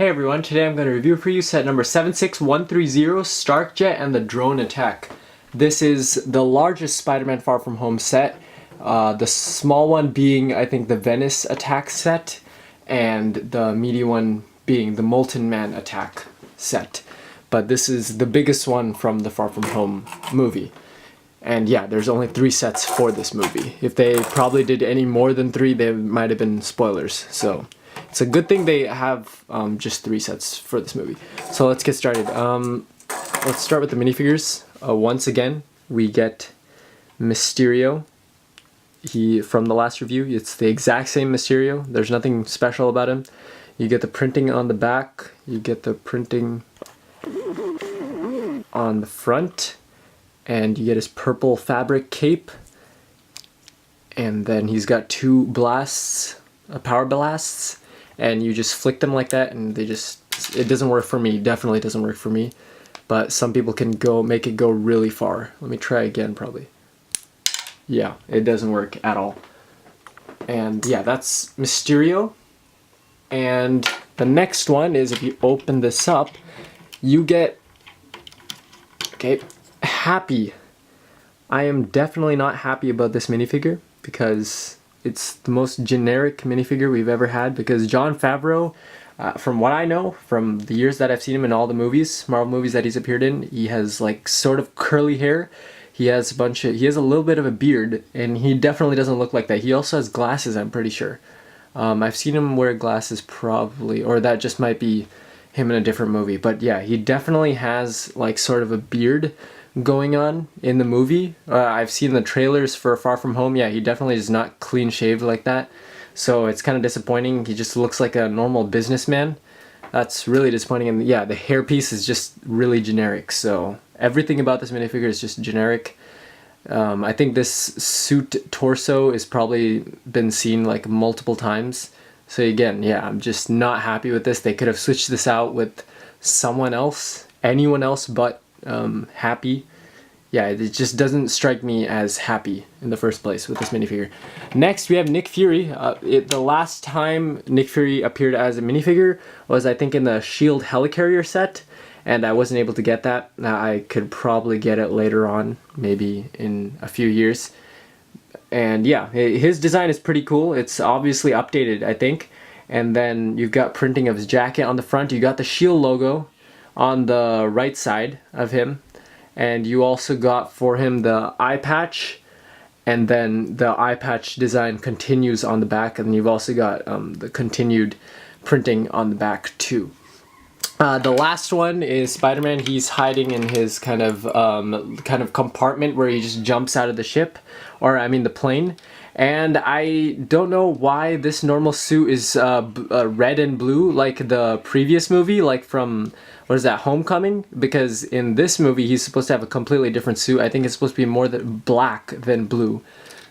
Hey everyone, today I'm going to review for you set number 76130, Stark Jet and the Drone Attack. This is the largest Spider-Man Far From Home set, the small one being, I think, the Venice Attack set, and the medium one being the Molten Man Attack set. But this is the biggest one from the Far From Home movie. And yeah, there's only 3 sets for this movie. If they probably did any more than 3, they might have been spoilers, so it's a good thing they have just 3 sets for this movie. So let's get started. Let's start with the minifigures. Once again, we get Mysterio. From the last review, it's the exact same Mysterio. There's nothing special about him. You get the printing on the back. You get the printing on the front. And you get his purple fabric cape. And then he's got 2 blasts, power blasts. And you just flick them like that, and it doesn't work for me. Definitely doesn't work for me. But some people can make it go really far. Let me try again, probably. Yeah, it doesn't work at all. And yeah, that's Mysterio. And the next one is, if you open this up, you get, okay, Happy. I am definitely not happy about this minifigure because it's the most generic minifigure we've ever had, because Jon Favreau, from what I know, from the years that I've seen him in all the movies, Marvel movies that he's appeared in, he has like sort of curly hair. He has a little bit of a beard, and he definitely doesn't look like that. He also has glasses, I'm pretty sure. I've seen him wear glasses probably, or that just might be him in a different movie. But yeah, he definitely has like sort of a beard going on in the movie. I've seen the trailers for Far From Home. Yeah, he definitely is not clean shaved like that, so it's kind of disappointing. He just looks like a normal businessman. That's really disappointing. And yeah, the hairpiece is just really generic, so everything about this minifigure is just generic. I think this suit torso has probably been seen like multiple times, so again, yeah, I'm just not happy with this. They could have switched this out with someone else, anyone else but Happy. Yeah, it just doesn't strike me as happy in the first place with this minifigure. Next, we have Nick Fury. The last time Nick Fury appeared as a minifigure was, I think, in the S.H.I.E.L.D. Helicarrier set, and I wasn't able to get that. I could probably get it later on, maybe in a few years. And yeah, his design is pretty cool. It's obviously updated, I think. And then you've got printing of his jacket on the front. You got the S.H.I.E.L.D. logo on the right side of him, and you also got for him the eye patch, and then the eye patch design continues on the back, and you've also got the continued printing on the back too. The last one is Spider-Man. He's hiding in his kind of compartment where he just jumps out of the ship, or I mean the plane. And I don't know why this normal suit is red and blue like the previous movie, like from, what is that, Homecoming? Because in this movie he's supposed to have a completely different suit. I think it's supposed to be more black than blue.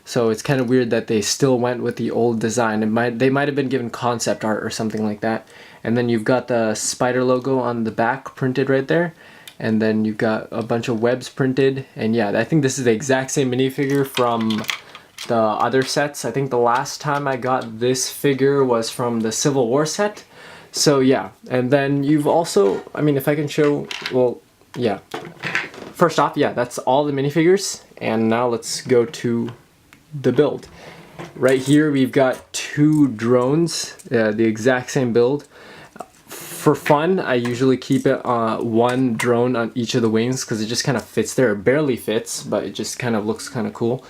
So it's kind of weird that they still went with the old design. They might have been given concept art or something like that. And then you've got the spider logo on the back printed right there. And then you've got a bunch of webs printed. And yeah, I think this is the exact same minifigure from the other sets. I think the last time I got this figure was from the Civil War set. So yeah, and then you've also, I mean, if I can show, well, yeah. First off, yeah, that's all the minifigures. And now let's go to the build. Right here we've got 2 drones, the exact same build. For fun, I usually keep it 1 drone on each of the wings because it just kind of fits there. It barely fits, but it just kind of looks kind of cool.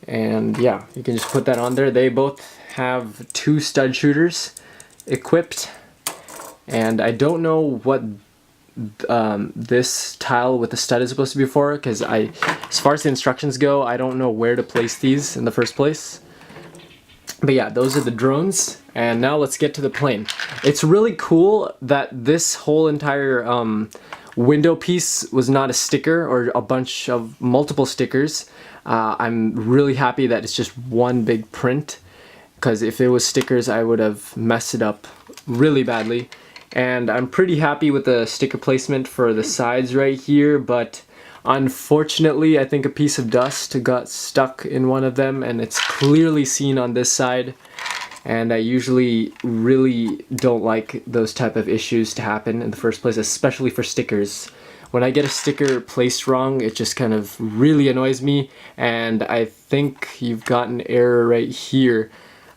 And yeah, you can just put that on there. They both have 2 stud shooters equipped, and I don't know what this tile with the stud is supposed to be for, because as far as the instructions go, I don't know where to place these in the first place. But yeah, those are the drones, and now let's get to the plane. It's really cool that this whole entire window piece was not a sticker or a bunch of multiple stickers. I'm really happy that it's just one big print, because if it was stickers I would have messed it up really badly. And I'm pretty happy with the sticker placement for the sides right here, but unfortunately I think a piece of dust got stuck in one of them, and it's clearly seen on this side. and I usually really don't like those type of issues to happen in the first place, especially for stickers. When I get a sticker placed wrong, it just kind of really annoys me, and I think you've got an error right here.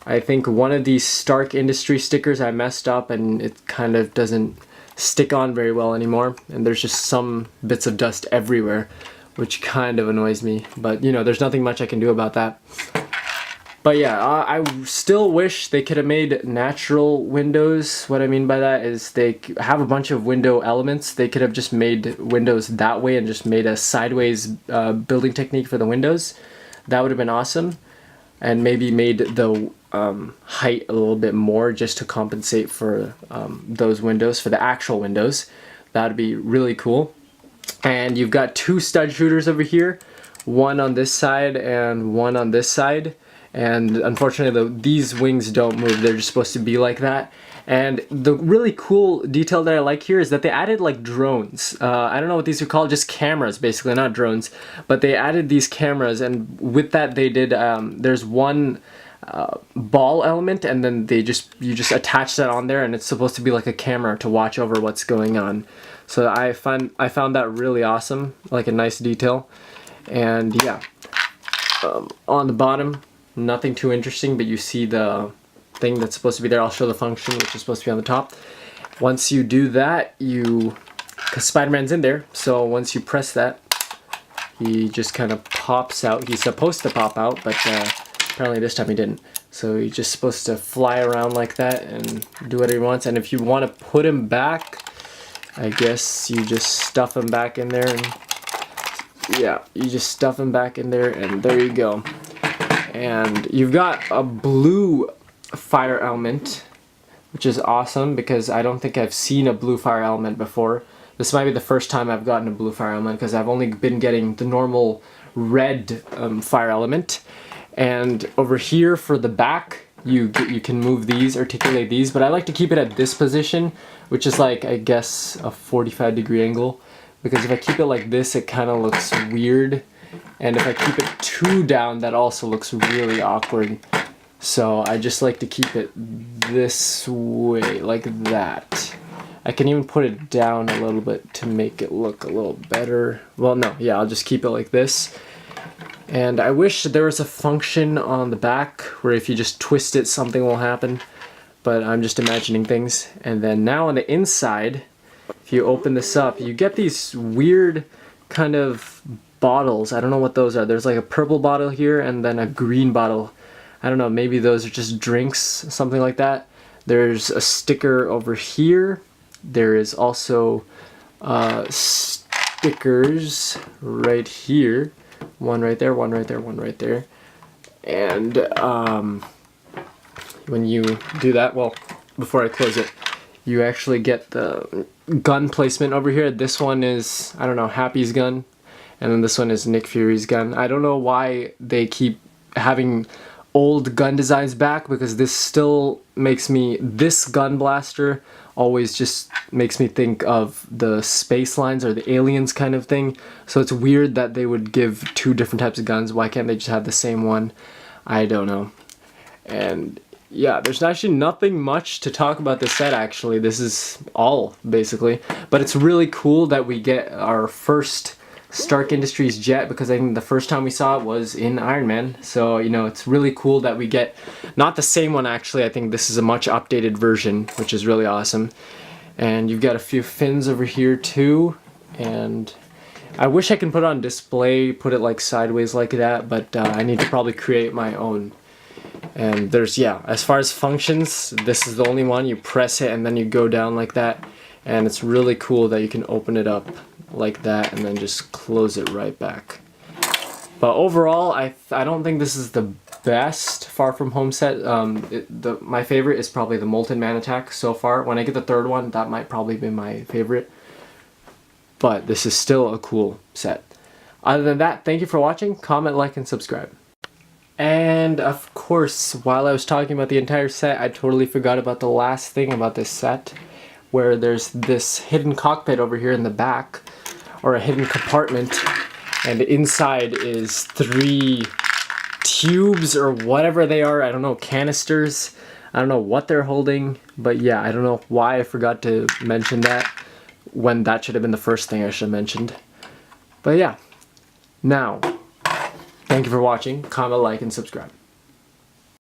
I think one of these Stark Industries stickers I messed up, and it kind of doesn't stick on very well anymore, and there's just some bits of dust everywhere, which kind of annoys me, but you know, there's nothing much I can do about that. But yeah, I still wish they could have made natural windows. What I mean by that is they have a bunch of window elements. They could have just made windows that way and just made a sideways building technique for the windows. That would have been awesome. And maybe made the height a little bit more just to compensate for those windows, for the actual windows. That would be really cool. And you've got two stud shooters over here, one on this side and one on this side. And unfortunately these wings don't move, they're just supposed to be like that. And the really cool detail that I like here is that they added like drones. I don't know what these are called, just cameras basically, not drones. But they added these cameras, and with that they did, there's one ball element, and then you just attach that on there, and it's supposed to be like a camera to watch over what's going on. So I found that really awesome, like a nice detail. And yeah, on the bottom, nothing too interesting, but you see the thing that's supposed to be there. I'll show the function, which is supposed to be on the top. Once you do that, because Spider-Man's in there, so once you press that, he just kind of pops out. He's supposed to pop out, but apparently this time he didn't. So he's just supposed to fly around like that and do whatever he wants. And if you want to put him back, I guess you just stuff him back in there, and yeah, you just stuff him back in there, and there you go. And you've got a blue fire element, which is awesome because I don't think I've seen a blue fire element before. This might be the first time I've gotten a blue fire element because I've only been getting the normal red fire element. And over here for the back, you can move these, articulate these, but I like to keep it at this position, which is like, I guess, a 45-degree angle, because if I keep it like this, it kind of looks weird, and if I keep it too down, that also looks really awkward. So I just like to keep it this way, like that. I can even put it down a little bit to make it look a little better. Well, no, yeah, I'll just keep it like this. And I wish there was a function on the back where if you just twist it, something will happen. But I'm just imagining things. And then now on the inside, if you open this up, you get these weird kind of bottles. I don't know what those are. There's like a purple bottle here and then a green bottle. I don't know, maybe those are just drinks, something like that. There's a sticker over here. There is also stickers right here. One right there, one right there, one right there. And when you do that, well, before I close it, you actually get the gun placement over here. This one is, I don't know, Happy's gun. And then this one is Nick Fury's gun. I don't know why they keep having old gun designs back, because this still makes me, this gun blaster always just makes me think of the space lines or the aliens kind of thing. So it's weird that they would give two different types of guns. Why can't they just have the same one? I don't know. And yeah, there's actually nothing much to talk about this set actually. This is all basically. But it's really cool that we get our first Stark Industries jet, because I think the first time we saw it was in Iron Man. So, you know, it's really cool that we get, not the same one actually, I think this is a much updated version, which is really awesome. And you've got a few fins over here too, and I wish I can put it on display, put it like sideways like that, but I need to probably create my own. And there's, yeah, as far as functions, this is the only one. You press it and then you go down like that, and it's really cool that you can open it up like that and then just close it right back. But overall, I don't think this is the best Far From Home set. My favorite is probably the Molten Man Attack so far. When I get the third one, that might probably be my favorite. But this is still a cool set. Other than that, thank you for watching. Comment, like, and subscribe. And of course, while I was talking about the entire set, I totally forgot about the last thing about this set, where there's this hidden cockpit over here in the back, or a hidden compartment, and inside is 3 tubes or whatever they are, I don't know, canisters. I don't know what they're holding, but yeah, I don't know why I forgot to mention that when that should have been the first thing I should have mentioned. But yeah, now, thank you for watching. Comment, like, and subscribe.